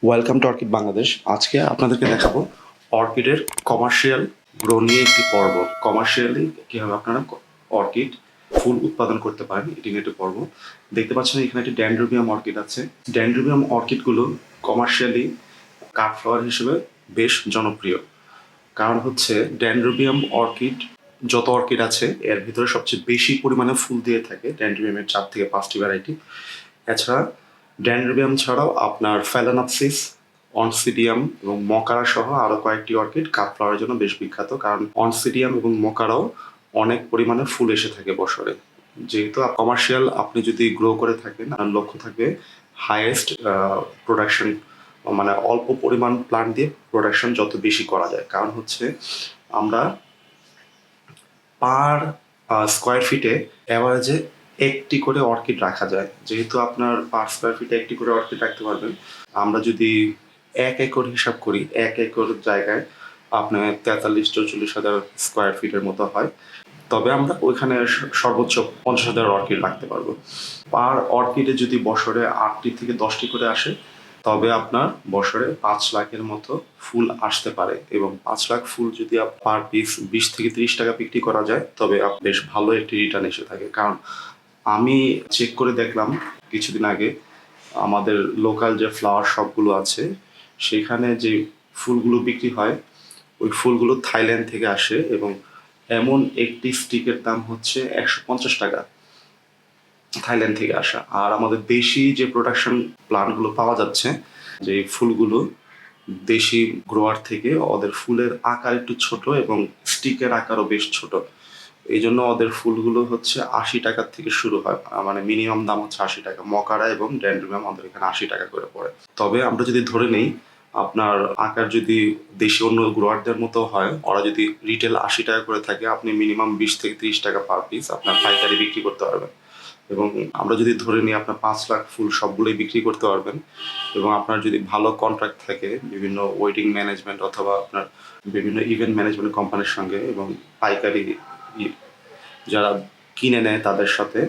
Welcome to orchid Bangladesh. আজকে আপনাদেরকে দেখাবো অর্কিডের কমার্শিয়াল গ্রো নিয়ে একটি পর্ব। কমার্শিয়ালি কীভাবে আপনারা অর্কিড ফুল উৎপাদন করতে পারেন এটি নিয়ে একটি পর্ব। দেখতে পাচ্ছেন এখানে একটি ড্যান্ড্রোবিয়াম অর্কিড আছে। ড্যান্ড্রোবিয়াম অর্কিডগুলো কমার্শিয়ালি কাট ফ্লাওয়ার হিসেবে বেশ জনপ্রিয়। কারণ হচ্ছে ড্যান্ড্রোবিয়াম অর্কিড, যত অর্কিড আছে এর ভিতরে সবচেয়ে বেশি পরিমাণে ফুল দিয়ে থাকে ড্যান্ড্রোবিয়ামের 4 থেকে 5টি ভ্যারাইটি। এছাড়া ড্যান্ড্রোবিয়াম ছাড়াও আপনার ফ্যালানপসিস, অনসিডিয়াম এবং মকারা সহ আরও কয়েকটি অর্কিড কাপ ফ্লাওয়ারের জন্য বেশ বিখ্যাত। কারণ অনসিডিয়াম এবং মকারাও অনেক পরিমাণে ফুল এসে থাকে বছরে। যেহেতু কমার্শিয়াল আপনি যদি গ্রো করে থাকেন, আপনার লক্ষ্য থাকবে হাইয়েস্ট প্রোডাকশন, মানে অল্প পরিমাণ প্লান্ট দিয়ে প্রোডাকশন যত বেশি করা যায়। কারণ হচ্ছে আমরা পার স্কোয়ার ফিটে অ্যাভারেজে একটি করে অর্কিড রাখা যায়। যেহেতু আপনার পার স্কোয়ার ফিটে একটি করে অর্কিড রাখতে পারবেন, আমরা যদি 1 একর হিসাব করি, 1 একর জায়গায় আপনার 43-44 হাজার স্কোয়ার ফিটের মতো হয়। তবে আমরা ওইখানে সর্বোচ্চ 50,000 অর্কিড রাখতে পারবো। পার অর্কিডে যদি বছরে 8টি থেকে 10টি করে আসে, তবে আপনার বছরে 5 লাখের মতো ফুল আসতে পারে। এবং 5 লাখ ফুল যদি পার পিস 20 থেকে 30 টাকা বিক্রি করা যায়, তবে বেশ ভালো একটি রিটার্ন এসে থাকে। কারণ আমি চেক করে দেখলাম কিছুদিন আগে, আমাদের লোকাল যে ফ্লাওয়ার শপগুলো আছে সেখানে যে ফুলগুলো বিক্রি হয়, ওই ফুলগুলো থাইল্যান্ড থেকে আসে এবং এমন একটি স্টিকের দাম হচ্ছে 150 টাকা, থাইল্যান্ড থেকে আসা। আর আমাদের দেশি যে প্রোডাকশন প্লান্টগুলো পাওয়া যাচ্ছে, যে ফুলগুলো দেশি গ্রোয়ার থেকে, ওদের ফুলের আকার একটু ছোট এবং স্টিকের আকারও বেশ ছোট। এই জন্য ওদের ফুলগুলো হচ্ছে 80 টাকার থেকে শুরু হয়, মানে মিনিমাম দাম হচ্ছে 80 টাকা। মকারা এবং ড্যান্ড্রোবিয়াম আমাদের এখানে 80 টাকা করে পড়ে। তবে আমরা যদি ধরে নেই আপনার আকার যদি দেশি অন্য গ্রোয়ারদের মতো হয়, ওরা যদি রিটেল 80 টাকা করে থাকে, আপনি মিনিমাম 20 থেকে 30 টাকা পার পিস আপনার পাইকারি বিক্রি করতে পারবেন। এবং আমরা যদি ধরে নিই আপনার 5 লাখ ফুল সবগুলোই বিক্রি করতে পারবেন। এবং আপনার যদি ভালো কন্ট্রাক্ট থাকে বিভিন্ন ওয়েডিং ম্যানেজমেন্ট অথবা আপনার বিভিন্ন ইভেন্ট ম্যানেজমেন্ট কোম্পানির সঙ্গে, এবং পাইকারি যারা কিনে নেয় তাদের সাথে,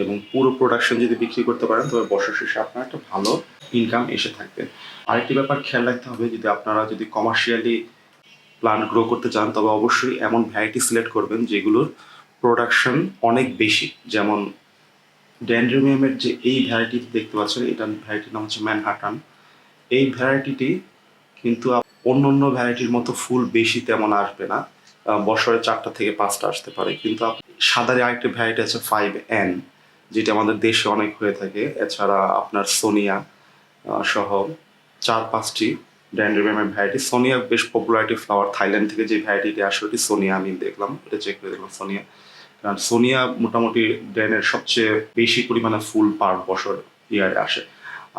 এবং পুরো প্রোডাকশন যদি বিক্রি করতে পারেন, তবে বছর শেষে আপনার একটা ভালো ইনকাম এসে থাকবে। আরেকটি ব্যাপার খেয়াল রাখতে হবে, যদি কমার্শিয়ালি প্লান্ট গ্রো করতে চান, তবে অবশ্যই এমন ভ্যারাইটি সিলেক্ট করবেন যেগুলোর প্রোডাকশন অনেক বেশি। যেমন ড্যান্ড্রোবিয়ামের যে এই ভ্যারাইটি দেখতে পাচ্ছেন, এটার ভ্যারাইটির নাম হচ্ছে ম্যানহাটান। এই ভ্যারাইটিটি কিন্তু অন্য অন্য ভ্যারাইটির মতো ফুল বেশি তেমন আসবে না, বছরে 4টা থেকে 5টা আসতে পারে। কিন্তু সাদারে আরেকটি ভ্যারাইটি আছে 5N, যেটা আমাদের দেশে অনেক হয়ে থাকে। এছাড়া আপনার সোনিয়া সহ 4-5টি ড্যান্ড্রোবিয়ামের ভ্যারাইটি। সোনিয়া বেশ পপুলারিটি ফ্লাওয়ার, থাইল্যান্ড থেকে যে ভ্যারাইটিটি আসে ওটি সোনিয়া, আমি দেখলাম, এটা চেক করে দেখলাম সোনিয়া। কারণ সোনিয়া মোটামুটি ড্যানের সবচেয়ে বেশি পরিমাণে ফুল পার বছর ইয়ারে আসে।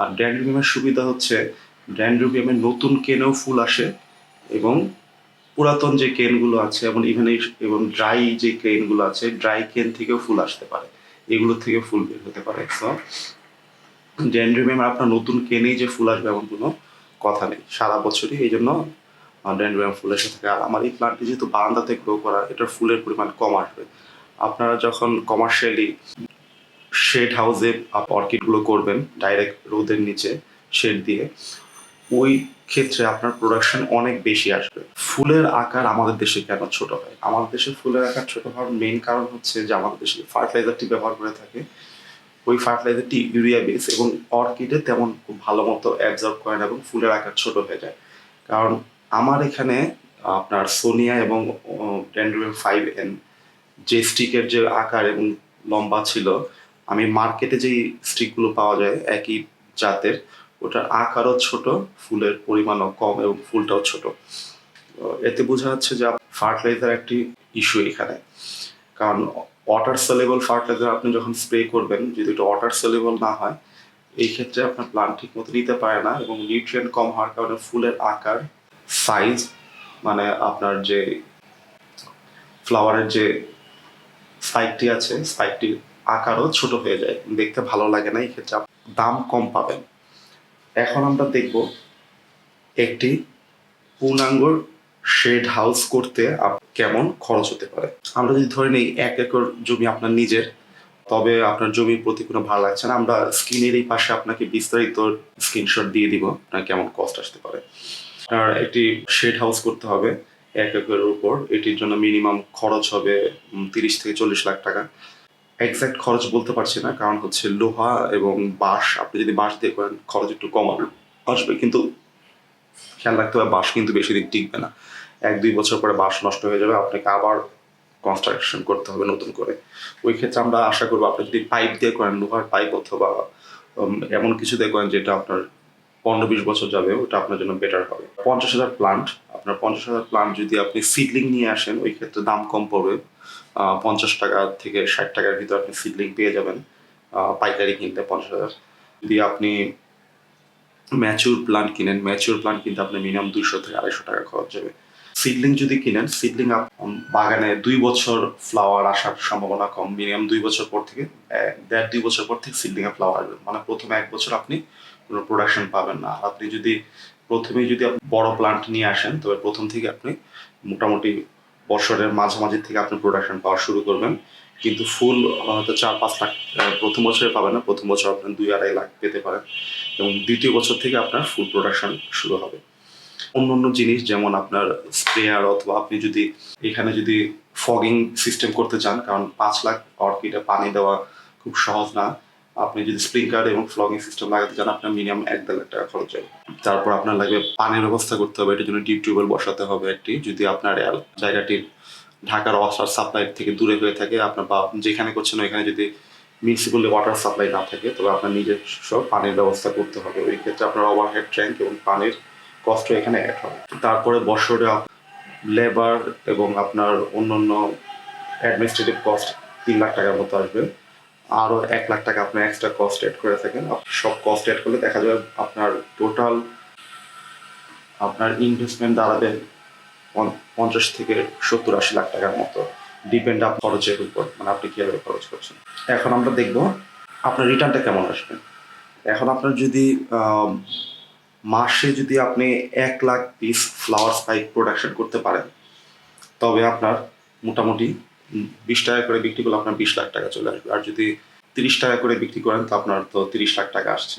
আর ড্যান্ড্রোবিয়ামের সুবিধা হচ্ছে ড্যান্ড্রোবিয়ামের নতুন কেনেও ফুল আসে, এবং পুরাতন যে কেনগুলো আছে এবং ড্রাই যে কেনগুলো আছে, ড্রাই কেন থেকেও ফুল আসতে পারে, এগুলো থেকে ফুল বের হতে পারে। সো ড্যান্ড্রোবিয়াম আপনার নতুন কেনেই যে ফুল আসবে এমন কোনো কথা নেই, সারা বছরই এই জন্য ড্যান্ড্রোবিয়াম ফুল এসে থাকে। আর আমার এই প্লান্টটি যেহেতু বারান্দাতে গ্রো করা, এটার ফুলের পরিমাণ কম আসবে। আপনারা যখন কমার্শিয়ালি শেড হাউসে অর্কিডগুলো করবেন, ডাইরেক্ট রোদের নিচে শেড দিয়ে, ওই ক্ষেত্রে আপনার প্রোডাকশন অনেক বেশি আসবে। ফুলের আকার আমাদের দেশে কেন ছোট হয়? আমাদের দেশে ফুলের আকার ছোট হওয়ার মেইন কারণ হচ্ছে যে আমাদের দেশে ফার্টিলাইজারটি ব্যবহার করে থাকে, ওই ফার্টিলাইজারটি ইউরিয়া বেস, এবং অর্কিডে তেমন খুব ভালো মতো অ্যাবজর্ব করে না এবং ফুলের আকার ছোট হয়ে যায়। কারণ আমার এখানে আপনার সোনিয়া এবং ড্যান্ড্রোবিয়াম 5N যে স্টিকের যে আকার এবং লম্বা ছিল, আমি মার্কেটে যেই স্টিকগুলো পাওয়া যায় একই জাতের, ওটার আকারও ছোট, ফুলের পরিমাণও কম এবং ফুলটাও ছোট। এতে বোঝা যাচ্ছে যে ফার্টিলাইজার একটি ইস্যু এখানে। কারণ ওয়াটার সলিউবল ফার্টিলাইজার আপনি যখন স্প্রে করবেন, যদি এটা ওয়াটার সলিউবল না হয়, এই ক্ষেত্রে আপনার প্লান্ট ঠিক মতো নিতে পারে না, এবং নিউট্রিয়েন্ট কম হওয়ার কারণে ফুলের আকার, সাইজ, মানে আপনার যে ফ্লাওয়ারের যে স্পাইকটি আছে, স্পাইকটির আকারও ছোট হয়ে যায়, দেখতে ভালো লাগে না। এই ক্ষেত্রে দাম কম পাবেন। এখন আমরা দেখব একটি পূর্ণাঙ্গ শেড হাউস করতে কেমন খরচ হতে পারে। আমরা যদি ধরে নিই 1 একর জমি আপনার নিজের, তবে আপনার জমির প্রতি কোনো ভালো লাগছে না, আমরা স্ক্রিনের এই পাশে আপনাকে বিস্তারিত স্ক্রিনশট দিয়ে দিব আপনার কেমন কস্ট আসতে পারে। আর একটি শেড হাউস করতে হবে 1 একরের উপর। এটির জন্য মিনিমাম খরচ হবে 30 থেকে 40 লাখ টাকা। এক্সাক্ট খরচ বলতে পারছি না, কারণ হচ্ছে লোহা এবং বাঁশ, আপনি যদি বাঁশ দিয়ে করেন খরচ একটু কম আসবে, কিন্তু খেয়াল রাখতে হবে বাঁশ কিন্তু বেশি দিন টিকবে না। 1-2 বছর পরে বাঁশ নষ্ট হয়ে যাবে, আপনাকে আবার কনস্ট্রাকশন করতে হবে নতুন করে। ওই ক্ষেত্রে আমরা আশা করবো আপনি যদি পাইপ দিয়ে করেন, লোহার পাইপ অথবা এমন কিছু দিয়ে করেন যেটা আপনার 15-20 বছর যাবে, ওটা আপনার জন্য বেটার হবে। 50,000 প্লান্ট, আপনার 50,000 প্লান্ট যদি আপনি সিডলিং নিয়ে আসেন, ওই ক্ষেত্রে দাম কম পড়বে। 50 টাকা থেকে 60 টাকার ভিতরে আপনি সিডলিং পেয়ে যাবেন পাইকারি কিনতে 50,000। যদি আপনি ম্যাচিউর প্লান্ট কিনেন, ম্যাচিউর প্লান্ট কিনতে আপনার মিনিমাম 200 থেকে 250 টাকা খরচ যাবে। সিডলিং যদি কিনেন, সিডলিং বাগানে 2 বছর ফ্লাওয়ার আসার সম্ভাবনা কম। মিনিমাম 2 বছর পর থেকে 1.5-2 বছর পর থেকে সিডলিং এ ফ্লাওয়ার আসবে, মানে প্রথম 1 বছর আপনি কোনো প্রোডাকশন পাবেন না। আর আপনি যদি প্রথমেই যদি আপনি বড় প্লান্ট নিয়ে আসেন, তবে প্রথম থেকে আপনি মোটামুটি বছরের মাঝামাঝি থেকে আপনি প্রোডাকশন পাওয়া শুরু করবেন। কিন্তু ফুল হয়তো 4-5 লাখ প্রথম বছরে পাবেন না, প্রথম বছর আপনার 2-2.5 লাখ পেতে পারেন, এবং দ্বিতীয় বছর থেকে আপনার ফুল প্রোডাকশন শুরু হবে। অন্য জিনিস যেমন আপনার স্প্রেয়ার, অথবা আপনি যদি এখানে যদি ফগিং সিস্টেম করতে চান, কারণ 5 লাখ অর্কিডে পানি দেওয়া খুব সহজ না। আপনি যদি স্প্রিংকার এবং ফ্লগিং সিস্টেম লাগাতে চান, আপনার মিনিমাম 1-1.5 লাখ টাকা খরচ হয়। তারপর আপনার লাগবে পানির ব্যবস্থা করতে হবে, এটার জন্য ডিপ টিউবওয়েল বসাতে হবে একটি। যদি আপনার জায়গাটি ঢাকার ওয়াটার সাপ্লাই থেকে দূরে হয়ে থাকে, আপনার বা যেখানে করছেন ওইখানে যদি মিউনিসিপ্যাল ওয়াটার সাপ্লাই না থাকে, তবে আপনার নিজস্ব পানির ব্যবস্থা করতে হবে। ওই ক্ষেত্রে আপনার ওভারহেড ট্যাঙ্ক এবং পানির কষ্ট এখানে অ্যাড হবে। তারপরে বছরে লেবার এবং আপনার অন্যান্য অ্যাডমিনিস্ট্রেটিভ কস্ট 3 লাখ টাকার মতো আসবে। আরও 1 লাখ টাকা আপনার এক্সট্রা কস্ট অ্যাড করে থাকেন। সব কস্ট অ্যাড করলে দেখা যাবে আপনার টোটাল আপনার ইনভেস্টমেন্ট দাঁড়াবে 50 থেকে 70-80 লাখ টাকার মতো, ডিপেন্ড আপনার খরচের উপর, মানে আপনি কীভাবে খরচ করছেন। এখন আমরা দেখব আপনার রিটার্নটা কেমন আসবে। এখন আপনার যদি মাসে যদি আপনি 1 lakh piece flower spike production করতে পারেন, তবে আপনার মোটামুটি 20 টাকা করে বিক্রি করলে আপনার 20 লাখ টাকা চলে আসবে। আর যদি 30 টাকা করে বিক্রি করেন, তো আপনার তো 30 লাখ টাকা আসছে।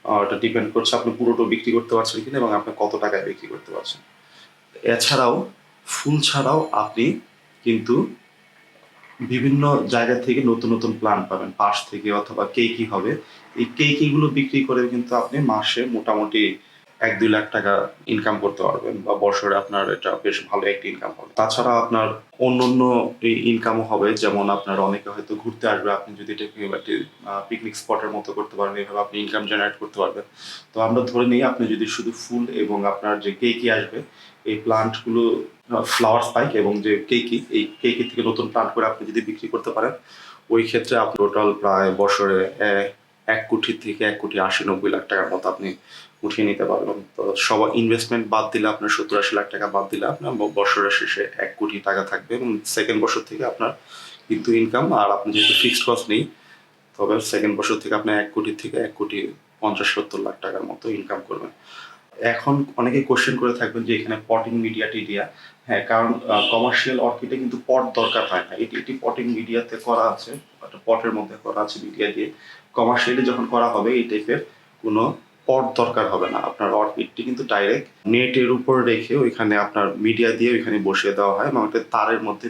ওটা ডিপেন্ড করছে আপনি পুরোটা বিক্রি করতে পারছেন কিনা এবং আপনি কত টাকায় বিক্রি করতে পারছেন। এছাড়াও ফুল ছাড়াও আপনি কিন্তু বিভিন্ন জায়গা থেকে নতুন নতুন প্লান্ট পাবেন, পাশ থেকে অথবা কেকি হবে। এই কেকিগুলো বিক্রি করে কিন্তু আপনি মাসে মোটামুটি 1-2 লাখ টাকা ইনকাম করতে পারবেন, বা বছরে আপনার এটা বেশ ভালো একটি ইনকাম হবে। তাছাড়া আপনার অন্য এই ইনকামও হবে, যেমন আপনার অনেকে হয়তো ঘুরতে আসবে, আপনি যদি এটাকে একটি পিকনিক স্পটের মতো করতে পারেন, এইভাবে আপনি ইনকাম জেনারেট করতে পারবেন। তো আমরা ধরে নিই আপনি যদি শুধু ফুল এবং আপনার যে কেকি আসবে, এই প্লান্টগুলো ফ্লাওয়ার স্পাইক এবং যে কেকি, এই কেকি থেকে নতুন প্লান্ট করে আপনি যদি বিক্রি করতে পারেন, ওই ক্ষেত্রে আপনি টোটাল প্রায় বছরে 1 কোটি থেকে 1,80,90 লাখ টাকার মতো আপনি উঠিয়ে নিতে পারবেন। তো সবার ইনভেস্টমেন্ট বাদ দিলে, আপনার 70-80 লাখ টাকা বাদ দিলে আপনার বছরের শেষে 1 কোটি টাকা থাকবে, এবং সেকেন্ড বছর থেকে আপনার কিন্তু ইনকাম, আর আপনি যেহেতু ফিক্সড কস্ট নেই, তবে সেকেন্ড বছর থেকে আপনি 1 কোটি থেকে 1,50,70 লাখ টাকার মতো ইনকাম করবেন। এখন অনেকে কোশ্চেন করে থাকবেন যে এখানে পটিং মিডিয়া টিডিয়া, হ্যাঁ, কারণ কমার্শিয়াল অর্কিডে কিন্তু পট দরকার হয় না। এটি পটিং মিডিয়াতে করা আছে, একটা পটের মধ্যে করা আছে মিডিয়া দিয়ে। কমার্শিয়ালি যখন করা হবে, এই টাইপের কোনো পট দরকার হবে না। আপনার অর্কিডটি কিন্তু ডাইরেক্ট নেটের উপর রেখে ওইখানে আপনার মিডিয়া দিয়ে ওইখানে বসিয়ে দেওয়া হয়, এবং একটা তারের মধ্যে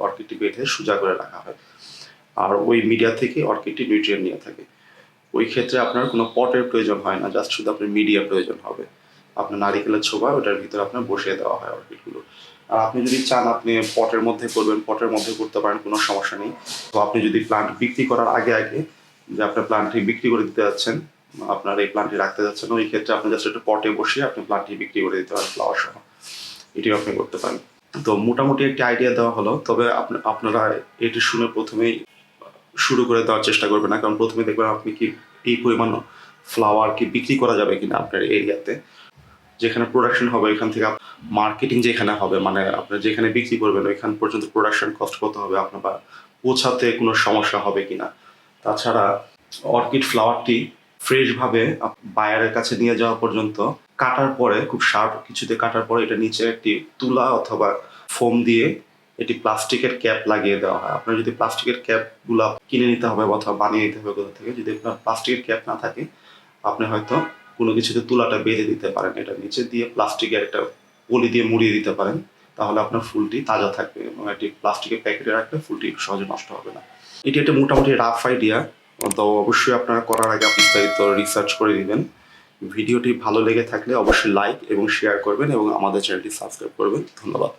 অর্কিডটি বেঁধে সোজা করে রাখা হয়, আর ওই মিডিয়া থেকে অর্কিডটি নিউট্রিয়েন্ট নিয়ে থাকে। ওই ক্ষেত্রে আপনার কোনো পটের প্রয়োজন হয় না, জাস্ট শুধু আপনার মিডিয়া প্রয়োজন হবে। আপনার নারিকেলের ছোবা, ওটার ভিতরে আপনার বসিয়ে দেওয়া হয় অর্কিডগুলো। আর আপনি যদি চান আপনি পটের মধ্যে করবেন, পটের মধ্যে করতে পারেন, কোনো সমস্যা নেই। তো আপনি যদি প্লান্ট বিক্রি করার আগে আগে যে আপনার প্লান্টটি বিক্রি করে দিতে যাচ্ছেন, আপনার এই প্লান্টটি রাখতে যাচ্ছেন, ওই ক্ষেত্রে আপনি জাস্ট একটা পটে বসিয়ে আপনি প্লান্টটি বিক্রি করে দিতে পারেন ফ্লাওয়ার সহ, এটিও আপনি করতে পারেন। তো মোটামুটি একটি আইডিয়া দেওয়া হলো। তবে আপনারা এটি শুনে প্রথমেই শুরু করে দেওয়ার চেষ্টা করবেন না, কারণ প্রথমে দেখবেন আপনি কি এই পরিমাণ ফ্লাওয়ার কি বিক্রি করা যাবে কিনা আপনার এরিয়াতে। যেখানে প্রোডাকশন হবে ওইখান থেকে মার্কেটিং যেখানে হবে, মানে আপনার যেখানে বিক্রি করবেন ওইখান পর্যন্ত প্রোডাকশন কস্ট কত হবে, আপনার বা পৌঁছাতে কোনো সমস্যা হবে কিনা। তাছাড়া অর্কিড ফ্লাওয়ারটি ফ্রেশভাবে বায়ারের কাছে নিয়ে যাওয়া পর্যন্ত, কাটার পরে খুব শার্প কিছুতে কাটার পরে এটা নিচে একটি তুলা অথবা ফোম দিয়ে এটি প্লাস্টিকের ক্যাপ লাগিয়ে দেওয়া হয়। আপনার যদি প্লাস্টিকের ক্যাপগুলো কিনে নিতে হবে অথবা বানিয়ে নিতে হবে কোথা থেকে, যদি আপনার প্লাস্টিকের ক্যাপ না থাকে আপনি হয়তো কোনো কিছুতে তুলাটা বেঁধে দিতে পারেন, এটা নিচে দিয়ে প্লাস্টিকের একটা পলি দিয়ে মুড়িয়ে দিতে পারেন, তাহলে আপনার ফুলটি তাজা থাকবে এবং এটি প্লাস্টিকের প্যাকেটে রাখলে ফুলটি সহজে নষ্ট হবে না। এটি একটা মোটামুটি রাফ আইডিয়া, তো অবশ্যই আপনারা করার আগে বিস্তারিত রিসার্চ করে দিবেন। ভিডিওটি ভালো লেগে থাকলে অবশ্যই লাইক এবং শেয়ার করবেন এবং আমাদের চ্যানেলটি সাবস্ক্রাইব করবেন। ধন্যবাদ।